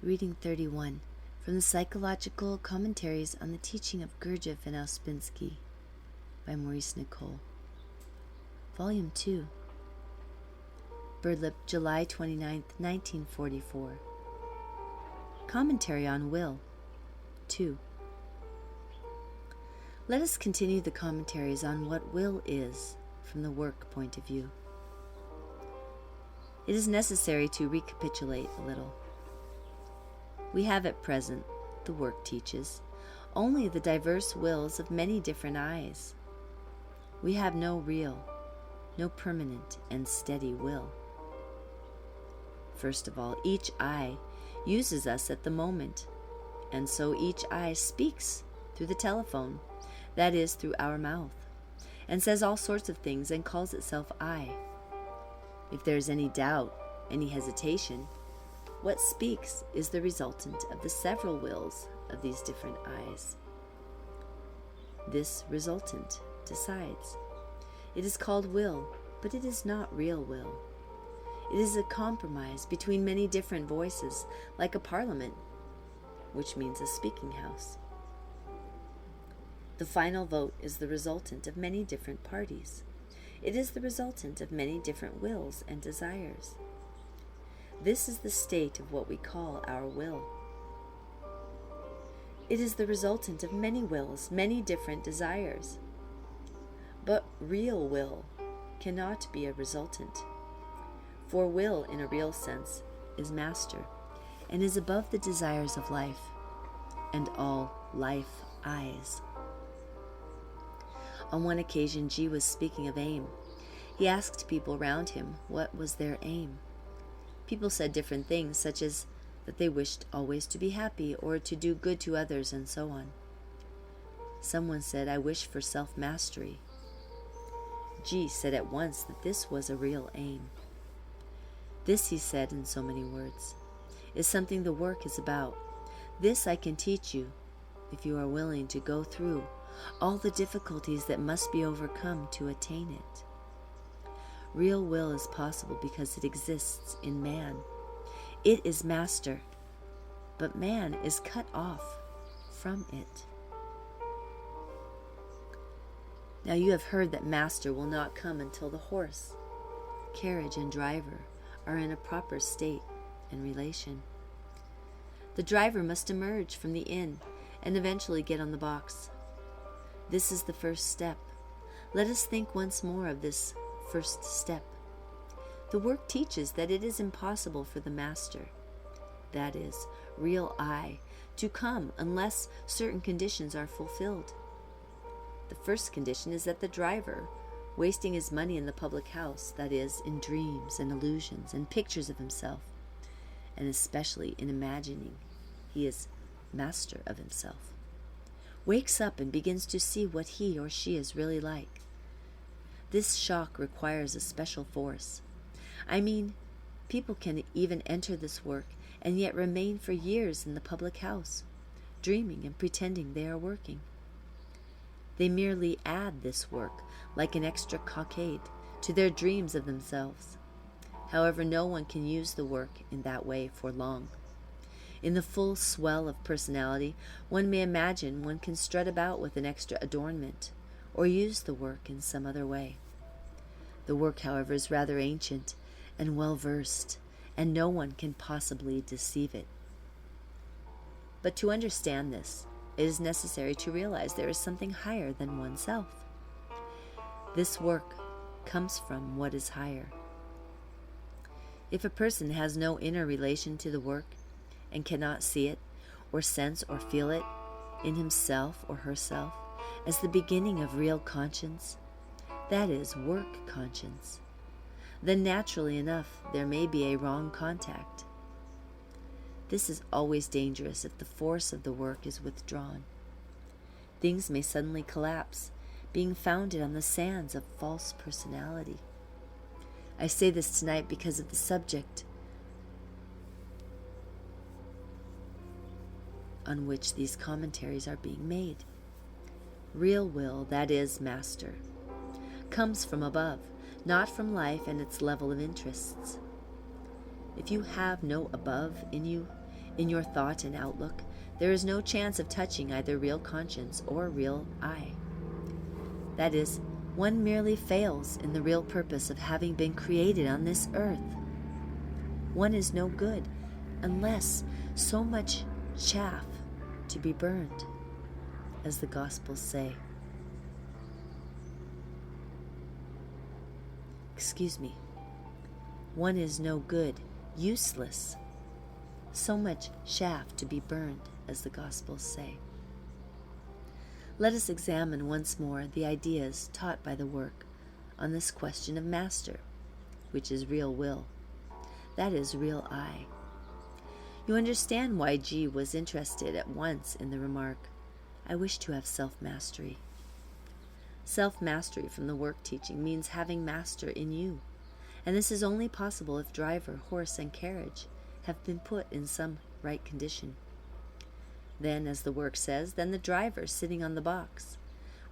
Reading 31 from the Psychological Commentaries on the Teaching of Gurdjieff and Ouspensky by Maurice Nicoll. Volume 2. Birdlip, July 29, 1944. Commentary on Will 2. Let us continue the commentaries on what will is from the work point of view. It is necessary to recapitulate a little. We have at present, the work teaches, only the diverse wills of many different eyes. We have no real, no permanent and steady will. First of all, each eye uses us at the moment, and so each eye speaks through the telephone, that is, through our mouth, and says all sorts of things and calls itself I. If there is any doubt, any hesitation, what speaks is the resultant of the several wills of these different eyes. This resultant decides. It is called will, but it is not real will. It is a compromise between many different voices, like a parliament, which means a speaking house. The final vote is the resultant of many different parties. It is the resultant of many different wills and desires. This is the state of what we call our will. It is the resultant of many wills, many different desires. But real will cannot be a resultant, for will in a real sense is master and is above the desires of life and all life eyes. On one occasion, G was speaking of aim. He asked people round him what was their aim. People said different things, such as that they wished always to be happy or to do good to others, and so on. Someone said, "I wish for self-mastery." G said at once that this was a real aim. This, he said in so many words, is something the work is about. This I can teach you if you are willing to go through all the difficulties that must be overcome to attain it. Real will is possible because it exists in man. It is master, but man is cut off from it. Now you have heard that master will not come until the horse, carriage, and driver are in a proper state and relation. The driver must emerge from the inn and eventually get on the box. This is the first step. Let us think once more of this first step. The work teaches that it is impossible for the master, that is, real I, to come unless certain conditions are fulfilled. The first condition is that the driver, wasting his money in the public house, that is, in dreams and illusions and pictures of himself, and especially in imagining he is master of himself, wakes up and begins to see what he or she is really like. This shock requires a special force. I mean, people can even enter this work and yet remain for years in the public house, dreaming and pretending they are working. They merely add this work, like an extra cockade, to their dreams of themselves. However, no one can use the work in that way for long. In the full swell of personality, one may imagine one can strut about with an extra adornment, or use the work in some other way. The work, however, is rather ancient and well-versed, and no one can possibly deceive it. But to understand this, it is necessary to realize there is something higher than oneself. This work comes from what is higher. If a person has no inner relation to the work and cannot see it, or sense or feel it in himself or herself as the beginning of real conscience, that is, work conscience, then naturally enough there may be a wrong contact. This is always dangerous if the force of the work is withdrawn. Things may suddenly collapse, being founded on the sands of false personality. I say this tonight because of the subject on which these commentaries are being made. Real will, that is, master, comes from above, not from life and its level of interests. If you have no above in you, In your thought and outlook, there is no chance of touching either real conscience or real I. That is, one merely fails in the real purpose of having been created on this earth. One is no good unless so much chaff to be burned, as the Gospels say. Excuse me. One is no good, useless. So much chaff to be burned, as the Gospels say. Let us examine once more the ideas taught by the work on this question of master, which is real will. That is real I. You understand why G was interested at once in the remark, I wish to have self-mastery. Self-mastery from the work teaching means having master in you, and this is only possible if driver, horse, and carriage have been put in some right condition. Then, as the work says, then the driver sitting on the box,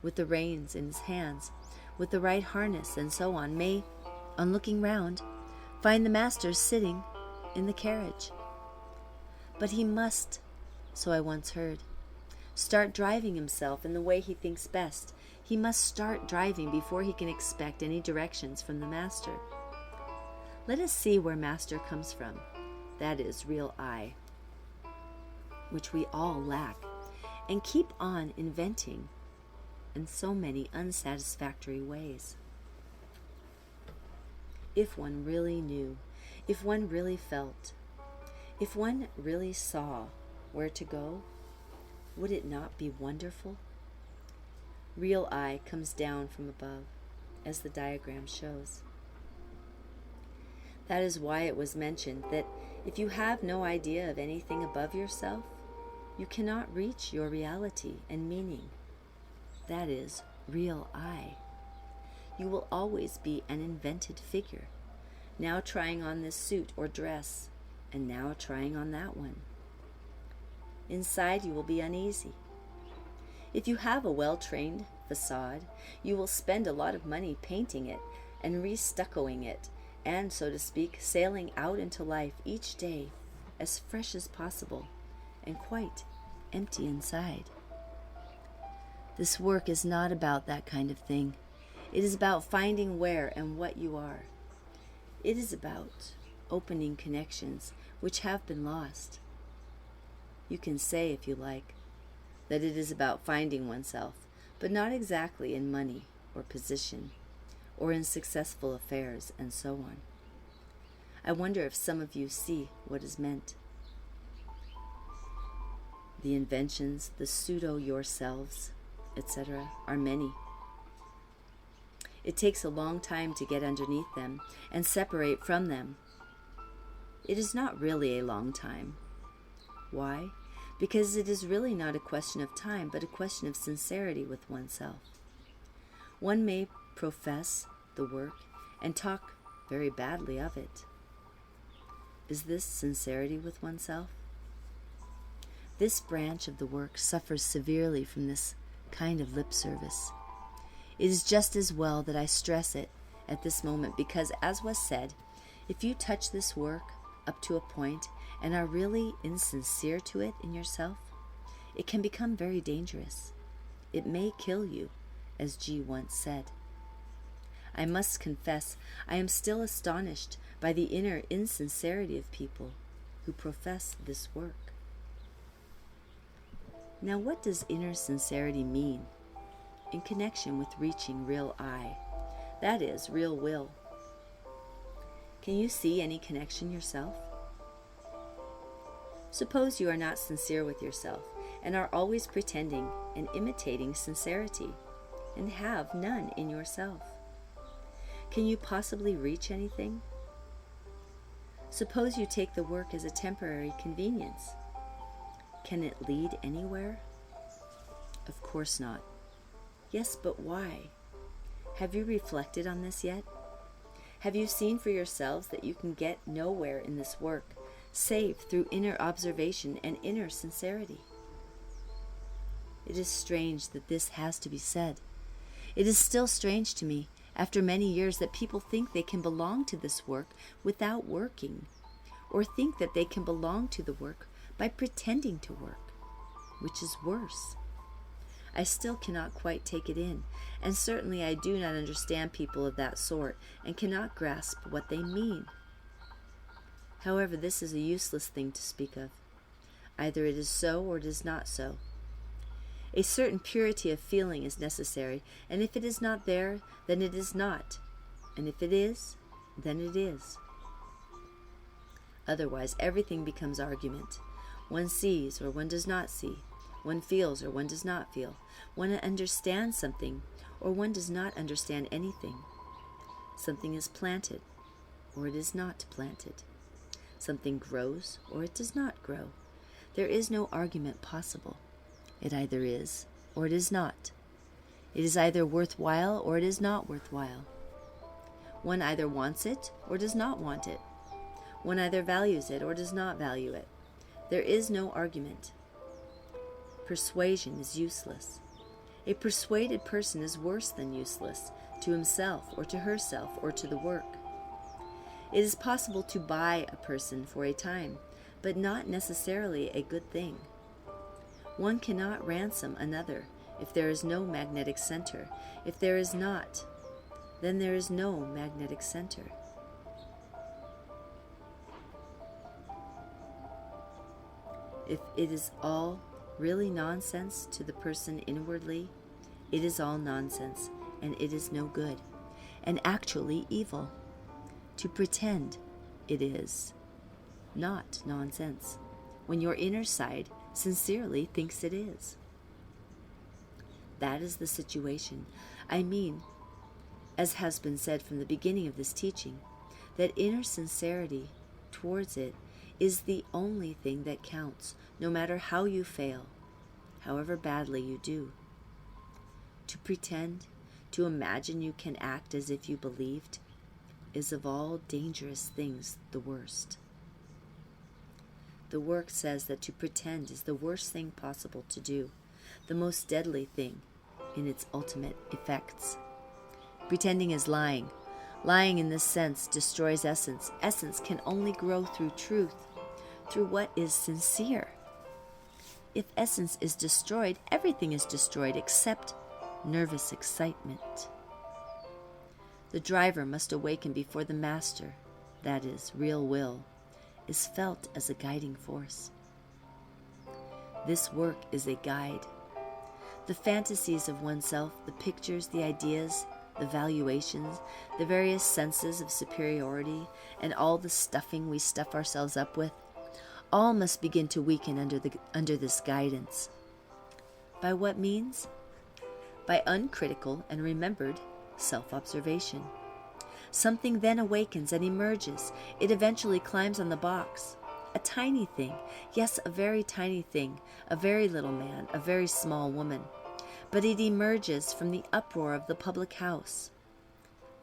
with the reins in his hands, with the right harness and so on, may, on looking round, find the master sitting in the carriage. But he must, so I once heard, start driving himself in the way he thinks best. He must start driving before he can expect any directions from the master. Let us see where master comes from. That is real I, which we all lack, and keep on inventing in so many unsatisfactory ways. If one really knew, if one really felt, if one really saw where to go, would it not be wonderful? Real I comes down from above, as the diagram shows. That is why it was mentioned that if you have no idea of anything above yourself, you cannot reach your reality and meaning. That is real I. You will always be an invented figure, now trying on this suit or dress, and now trying on that one. Inside you will be uneasy. If you have a well-trained facade, you will spend a lot of money painting it and re-stuccoing it, and, so to speak, sailing out into life each day as fresh as possible and quite empty inside. This work is not about that kind of thing. It is about finding where and what you are. It is about opening connections which have been lost. You can say, if you like, that it is about finding oneself, but not exactly in money or position, or in successful affairs, and so on. I wonder if some of you see what is meant. The inventions, the pseudo-yourselves, etc., are many. It takes a long time to get underneath them and separate from them. It is not really a long time. Why? Because it is really not a question of time, but a question of sincerity with oneself. One may profess the work and talk very badly of it. Is this sincerity with oneself? This branch of the work suffers severely from this kind of lip service. It is just as well that I stress it at this moment because, as was said, if you touch this work up to a point and are really insincere to it in yourself, it can become very dangerous. It may kill you, as G once said. I must confess I am still astonished by the inner insincerity of people who profess this work. Now, what does inner sincerity mean in connection with reaching real I? That is, real will. Can you see any connection yourself? Suppose you are not sincere with yourself and are always pretending and imitating sincerity and have none in yourself. Can you possibly reach anything? Suppose you take the work as a temporary convenience. Can it lead anywhere? Of course not. Yes, but why? Have you reflected on this yet? Have you seen for yourselves that you can get nowhere in this work save through inner observation and inner sincerity? It is strange that this has to be said. It is still strange to me, after many years, that people think they can belong to this work without working, or think that they can belong to the work by pretending to work, which is worse. I still cannot quite take it in, and certainly I do not understand people of that sort, and cannot grasp what they mean. However, this is a useless thing to speak of. Either it is so or it is not so. A certain purity of feeling is necessary, and if it is not there, then it is not, and if it is, then it is. Otherwise, everything becomes argument. One sees or one does not see. One feels or one does not feel. One understands something or one does not understand anything. Something is planted or it is not planted. Something grows or it does not grow. There is no argument possible. It either is or it is not. It is either worthwhile or it is not worthwhile. One either wants it or does not want it. One either values it or does not value it. There is no argument. Persuasion is useless. A persuaded person is worse than useless to himself or to herself or to the work. It is possible to buy a person for a time, but not necessarily a good thing. One cannot ransom another if there is no magnetic center. If there is not, then there is no magnetic center. If it is all really nonsense to the person inwardly, it is all nonsense, and it is no good, and actually evil. To pretend it is not nonsense, when your inner side sincerely thinks it is. That is the situation. I mean, as has been said from the beginning of this teaching, that inner sincerity towards it is the only thing that counts, no matter how you fail, however badly you do. To pretend, to imagine you can act as if you believed, is of all dangerous things the worst. The work says that to pretend is the worst thing possible to do, the most deadly thing in its ultimate effects. Pretending is lying. Lying in this sense destroys essence. Essence can only grow through truth, through what is sincere. If essence is destroyed, everything is destroyed except nervous excitement. The driver must awaken before the master, that is, real will, is felt as a guiding force. This work is a guide. The fantasies of oneself, the pictures, the ideas, the valuations, the various senses of superiority, and all the stuffing we stuff ourselves up with, all must begin to weaken under this guidance. By what means? By uncritical and remembered self-observation. Something then awakens and emerges. It eventually climbs on the box. A tiny thing, yes, a very tiny thing, a very little man, a very small woman. But it emerges from the uproar of the public house.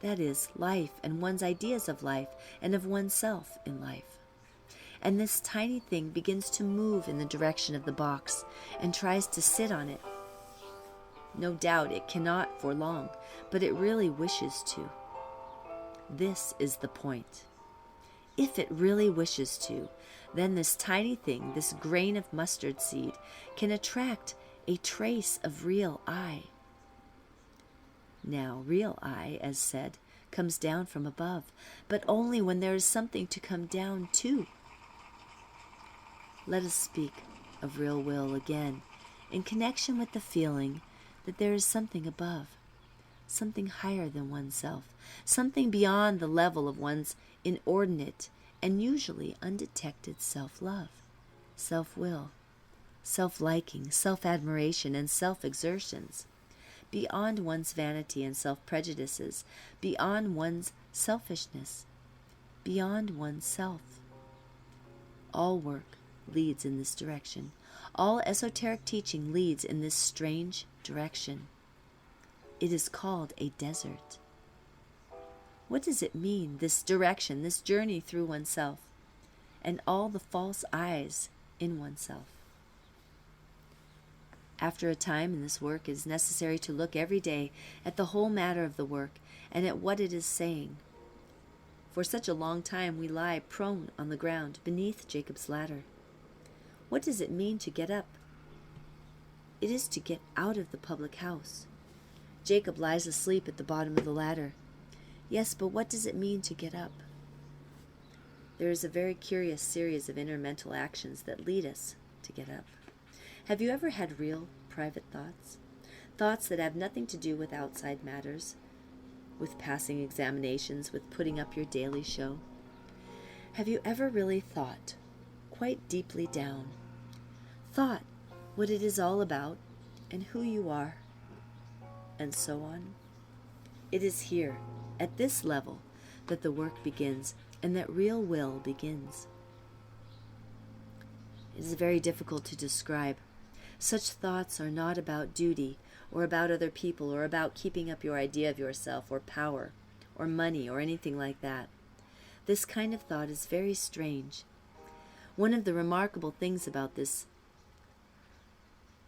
That is, life and one's ideas of life and of oneself in life. And this tiny thing begins to move in the direction of the box and tries to sit on it. No doubt it cannot for long, but it really wishes to. This is the point. If it really wishes to, then this tiny thing, this grain of mustard seed, can attract a trace of real I. Now, real I, as said, comes down from above, but only when there is something to come down to. Let us speak of real will again, in connection with the feeling that there is something above, something higher than oneself, something beyond the level of one's inordinate and usually undetected self-love, self-will, self-liking, self-admiration, and self-exertions, beyond one's vanity and self-prejudices, beyond one's selfishness, beyond oneself. All work leads in this direction. All esoteric teaching leads in this strange direction. It is called a desert. What does it mean, this direction, this journey through oneself, and all the false eyes in oneself? After a time in this work, it is necessary to look every day at the whole matter of the work and at what it is saying. For such a long time we lie prone on the ground beneath Jacob's ladder. What does it mean to get up? It is to get out of the public house. Jacob lies asleep at the bottom of the ladder. Yes, but what does it mean to get up? There is a very curious series of inner mental actions that lead us to get up. Have you ever had real, private thoughts? Thoughts that have nothing to do with outside matters, with passing examinations, with putting up your daily show? Have you ever really thought, quite deeply down, thought what it is all about and who you are, and so on? It is here, at this level, that the work begins and that real will begins. It is very difficult to describe. Such thoughts are not about duty or about other people or about keeping up your idea of yourself or power or money or anything like that. This kind of thought is very strange. One of the remarkable things about this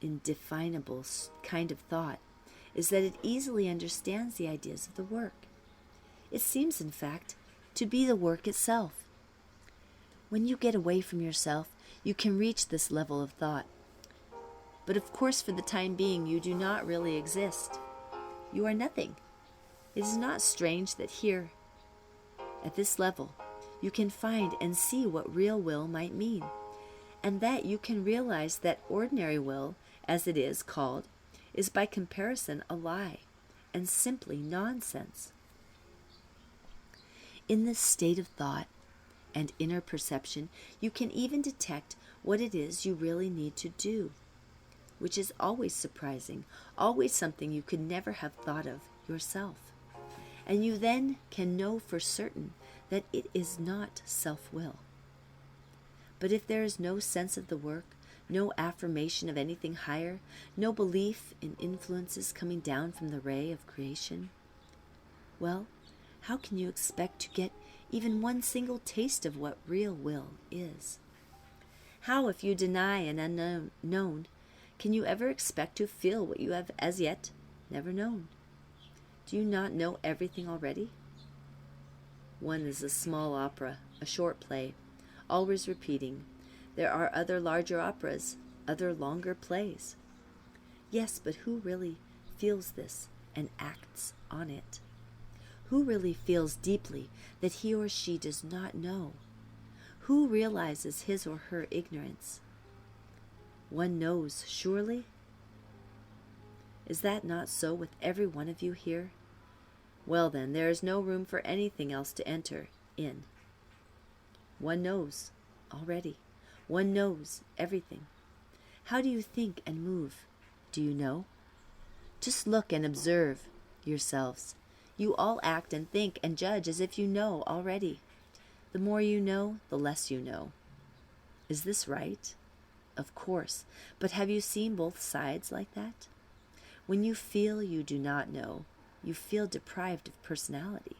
indefinable kind of thought is that it easily understands the ideas of the work. It seems, in fact, to be the work itself. When you get away from yourself, you can reach this level of thought. But of course, for the time being, you do not really exist. You are nothing. It is not strange that here, at this level, you can find and see what real will might mean, and that you can realize that ordinary will, as it is called, is by comparison a lie and simply nonsense. In this state of thought and inner perception, you can even detect what it is you really need to do, which is always surprising, always something you could never have thought of yourself. And you then can know for certain that it is not self-will. But if there is no sense of the work, no affirmation of anything higher, no belief in influences coming down from the ray of creation, well, how can you expect to get even one single taste of what real will is? How, if you deny an unknown, can you ever expect to feel what you have as yet never known? Do you not know everything already? One is a small opera, a short play, always repeating. There are other larger operas, other longer plays. Yes, but who really feels this and acts on it? Who really feels deeply that he or she does not know? Who realizes his or her ignorance? One knows, surely? Is that not so with every one of you here? Well then, there is no room for anything else to enter in. One knows already. One knows everything. How do you think and move? Do you know? Just look and observe yourselves. You all act and think and judge as if you know already. The more you know, the less you know. Is this right? Of course. But have you seen both sides like that? When you feel you do not know, you feel deprived of personality.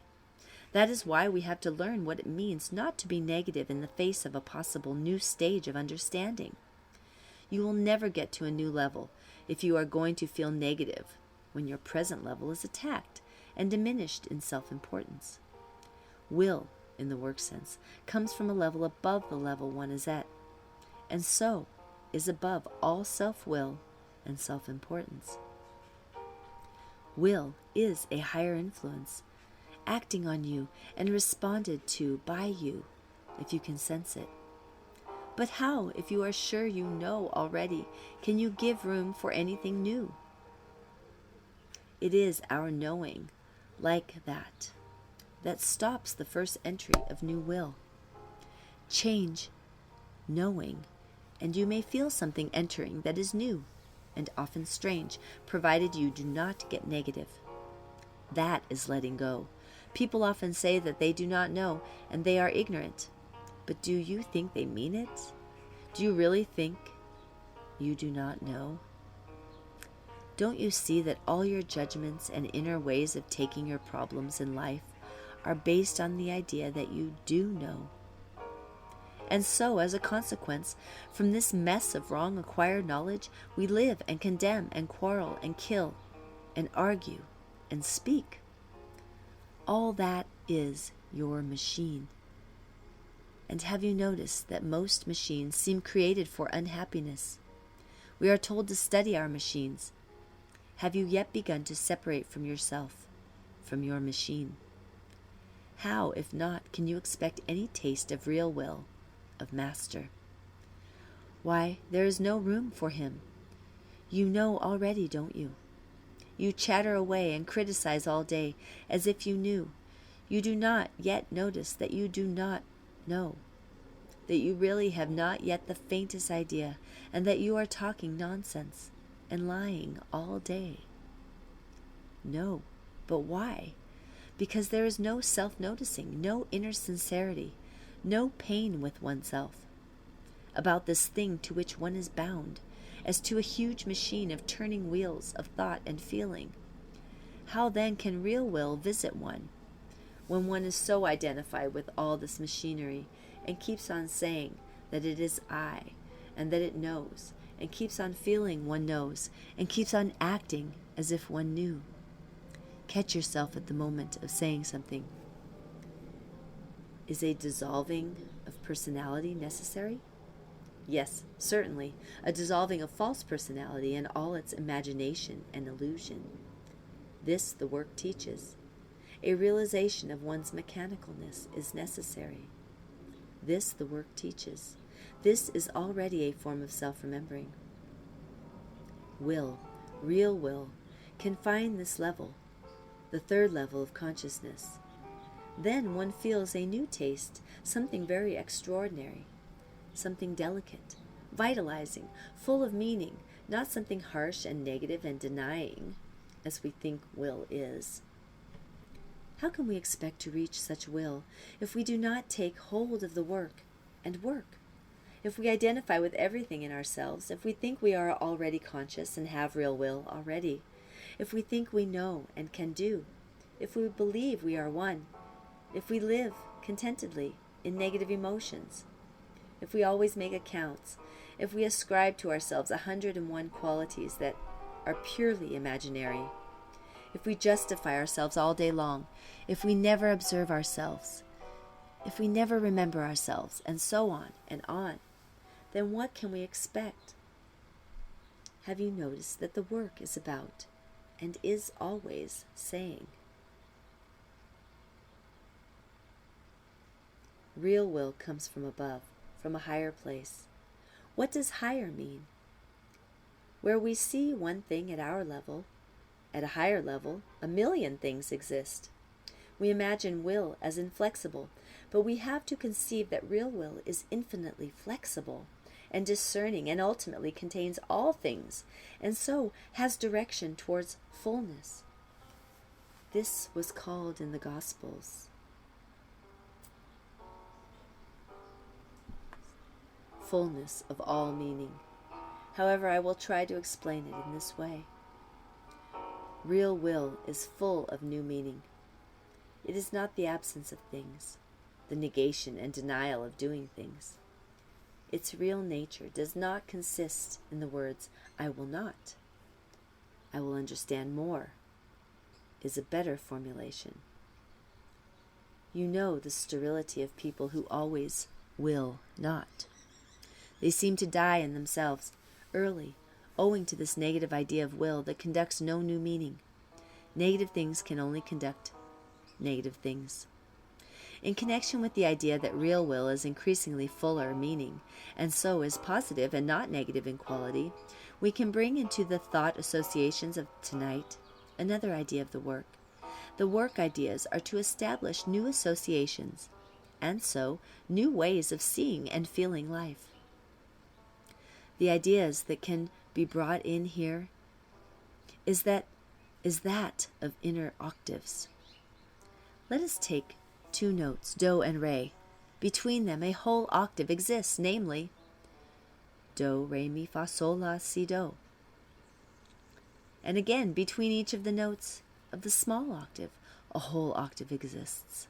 That is why we have to learn what it means not to be negative in the face of a possible new stage of understanding. You will never get to a new level if you are going to feel negative when your present level is attacked and diminished in self-importance. Will, in the work sense, comes from a level above the level one is at, and so is above all self-will and self-importance. Will is a higher influence, acting on you and responded to by you, if you can sense it. But how, if you are sure you know already, can you give room for anything new? It is our knowing, like that, that stops the first entry of new will. Change knowing, and you may feel something entering that is new, and often strange, provided you do not get negative. That is letting go. People often say that they do not know, and they are ignorant. But do you think they mean it? Do you really think you do not know? Don't you see that all your judgments and inner ways of taking your problems in life are based on the idea that you do know? And so, as a consequence, from this mess of wrong acquired knowledge, we live and condemn and quarrel and kill and argue and speak. All that is your machine. And have you noticed that most machines seem created for unhappiness? We are told to study our machines. Have you yet begun to separate from yourself, from your machine? How, if not, can you expect any taste of real will, of master? Why, there is no room for him. You know already, don't you? You chatter away and criticize all day as if you knew. You do not yet notice that you do not know, that you really have not yet the faintest idea, and that you are talking nonsense and lying all day. No, but why? Because there is no self-noticing, no inner sincerity, no pain with oneself about this thing to which one is bound, as to a huge machine of turning wheels of thought and feeling. How then can real will visit one, when one is so identified with all this machinery, and keeps on saying that it is I, and that it knows, and keeps on feeling one knows, and keeps on acting as if one knew? Catch yourself at the moment of saying something. Is a dissolving of personality necessary? Yes, certainly, a dissolving of false personality and all its imagination and illusion. This the work teaches. A realization of one's mechanicalness is necessary. This the work teaches. This is already a form of self-remembering. Will, real will, can find this level, the third level of consciousness. Then one feels a new taste, something very extraordinary, something delicate, vitalizing, full of meaning, not something harsh and negative and denying, as we think will is. How can we expect to reach such will if we do not take hold of the work and work? If we identify with everything in ourselves, if we think we are already conscious and have real will already, if we think we know and can do, if we believe we are one, if we live contentedly in negative emotions, if we always make accounts, if we ascribe to ourselves 101 qualities that are purely imaginary, if we justify ourselves all day long, if we never observe ourselves, if we never remember ourselves, and so on, then what can we expect? Have you noticed that the work is about, and is always saying? Real will comes from above, from a higher place. What does higher mean? Where we see one thing at our level, at a higher level, 1,000,000 things exist. We imagine will as inflexible, but we have to conceive that real will is infinitely flexible and discerning and ultimately contains all things, and so has direction towards fullness. This was called in the Gospels fullness of all meaning. However, I will try to explain it in this way. Real will is full of new meaning. It is not the absence of things, the negation and denial of doing things. Its real nature does not consist in the words, I will not. I will understand more, is a better formulation. You know the sterility of people who always will not. They seem to die in themselves early, owing to this negative idea of will that conducts no new meaning. Negative things can only conduct negative things. In connection with the idea that real will is increasingly fuller meaning, and so is positive and not negative in quality, we can bring into the thought associations of tonight another idea of the work. The work ideas are to establish new associations, and so new ways of seeing and feeling life. The ideas that can be brought in here is that of inner octaves. Let us take two notes, do and re. Between them a whole octave exists, namely do, re, mi, fa, sol, la, si, do. And again, between each of the notes of the small octave, a whole octave exists.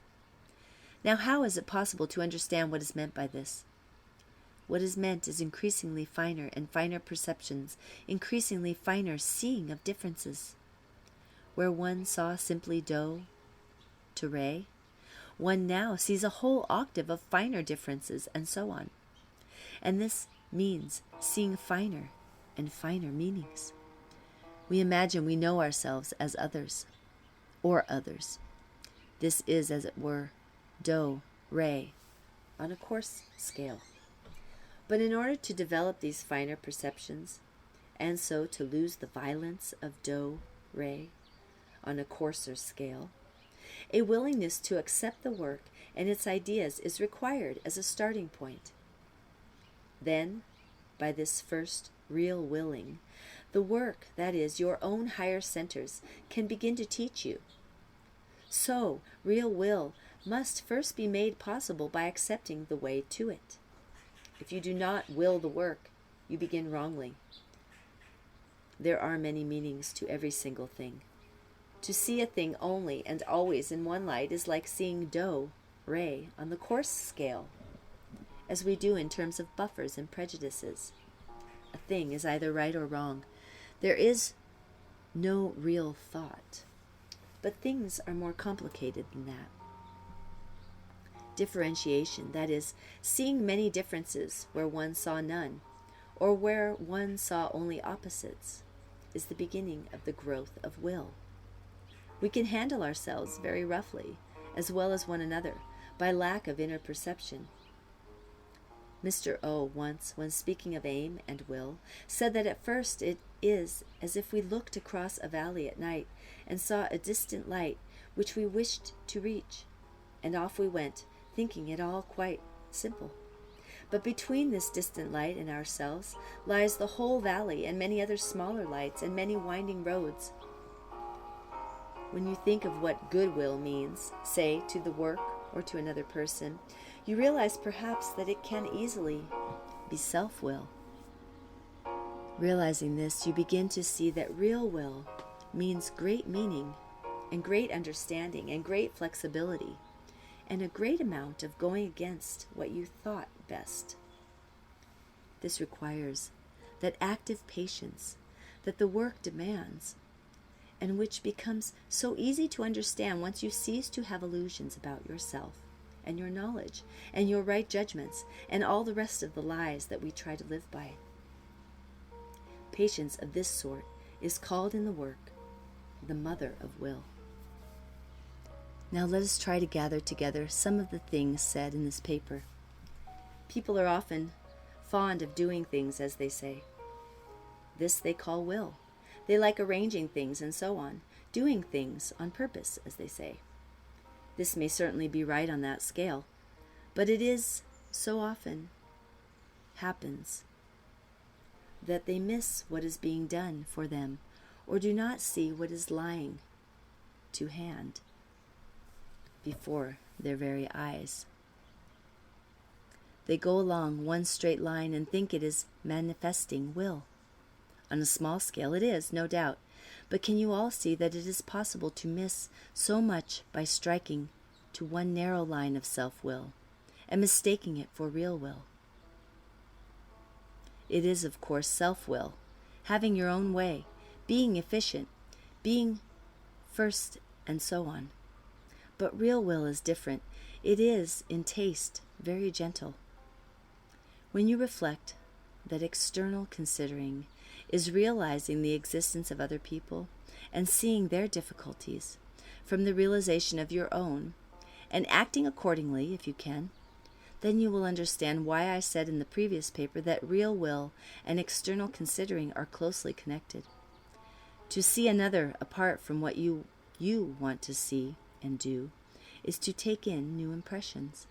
Now, how is it possible to understand what is meant by this? What is meant is increasingly finer and finer perceptions, increasingly finer seeing of differences. Where one saw simply do to re, one now sees a whole octave of finer differences, and so on. And this means seeing finer and finer meanings. We imagine we know ourselves as others, or others. This is, as it were, do, re, on a coarse scale. But in order to develop these finer perceptions, and so to lose the violence of do, re, on a coarser scale, a willingness to accept the work and its ideas is required as a starting point. Then, by this first real willing, the work, that is, your own higher centers, can begin to teach you. So, real will must first be made possible by accepting the way to it. If you do not will the work, you begin wrongly. There are many meanings to every single thing. To see a thing only and always in one light is like seeing do, re, on the coarse scale, as we do in terms of buffers and prejudices. A thing is either right or wrong. There is no real thought. But things are more complicated than that. Differentiation, that is, seeing many differences where one saw none, or where one saw only opposites, is the beginning of the growth of will. We can handle ourselves very roughly, as well as one another, by lack of inner perception. Mr. O once, when speaking of aim and will, said that at first it is as if we looked across a valley at night and saw a distant light which we wished to reach, and off we went, thinking it all quite simple. But between this distant light and ourselves lies the whole valley and many other smaller lights and many winding roads. When you think of what goodwill means, say, to the work or to another person, you realize perhaps that it can easily be self-will. Realizing this, you begin to see that real will means great meaning and great understanding and great flexibility and a great amount of going against what you thought best. This requires that active patience that the work demands, and which becomes so easy to understand once you cease to have illusions about yourself and your knowledge and your right judgments and all the rest of the lies that we try to live by. Patience of this sort is called in the work the mother of will. Now let us try to gather together some of the things said in this paper. People are often fond of doing things as they say. This they call will. They like arranging things and so on, doing things on purpose, as they say. This may certainly be right on that scale, but it is so often happens that they miss what is being done for them or do not see what is lying to hand before their very eyes. They go along one straight line and think it is manifesting will. On a small scale it is, no doubt, but can you all see that it is possible to miss so much by striking to one narrow line of self-will and mistaking it for real will? It is, of course, self-will, having your own way, being efficient, being first, and so on. But real will is different. It is, in taste, very gentle. When you reflect that external considering is realizing the existence of other people and seeing their difficulties from the realization of your own and acting accordingly if you can, then you will understand why I said in the previous paper that real will and external considering are closely connected. To see another apart from what you want to see and do is to take in new impressions.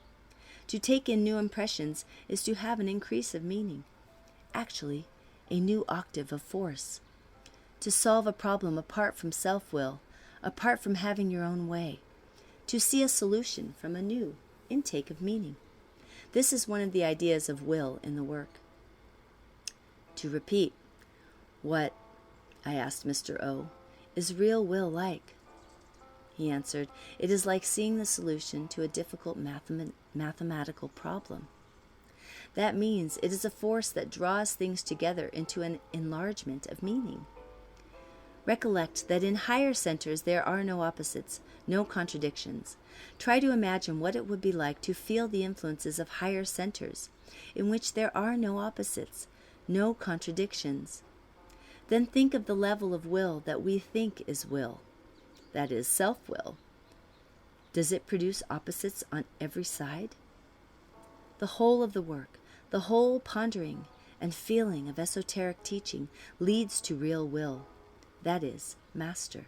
To take in new impressions is to have an increase of meaning, actually a new octave of force. To solve a problem apart from self-will, apart from having your own way. To see a solution from a new intake of meaning. This is one of the ideas of will in the work. To repeat, what, I asked Mr. O, is real will like? He answered, it is like seeing the solution to a difficult mathematical problem. That means it is a force that draws things together into an enlargement of meaning. Recollect that in higher centers there are no opposites, no contradictions. Try to imagine what it would be like to feel the influences of higher centers, in which there are no opposites, no contradictions. Then think of the level of will that we think is will, that is, self-will. Does it produce opposites on every side? The whole of the work, the whole pondering and feeling of esoteric teaching leads to real will, that is, master.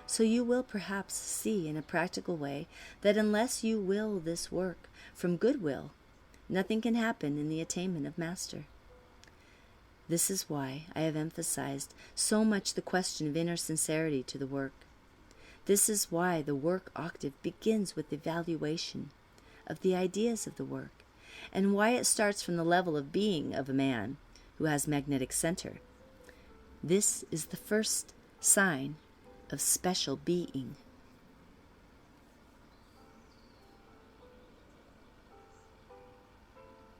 So you will perhaps see in a practical way that unless you will this work from goodwill, nothing can happen in the attainment of master. This is why I have emphasized so much the question of inner sincerity to the work. This is why the work octave begins with evaluation of the ideas of the work, and why it starts from the level of being of a man who has magnetic center. This is the first sign of special being.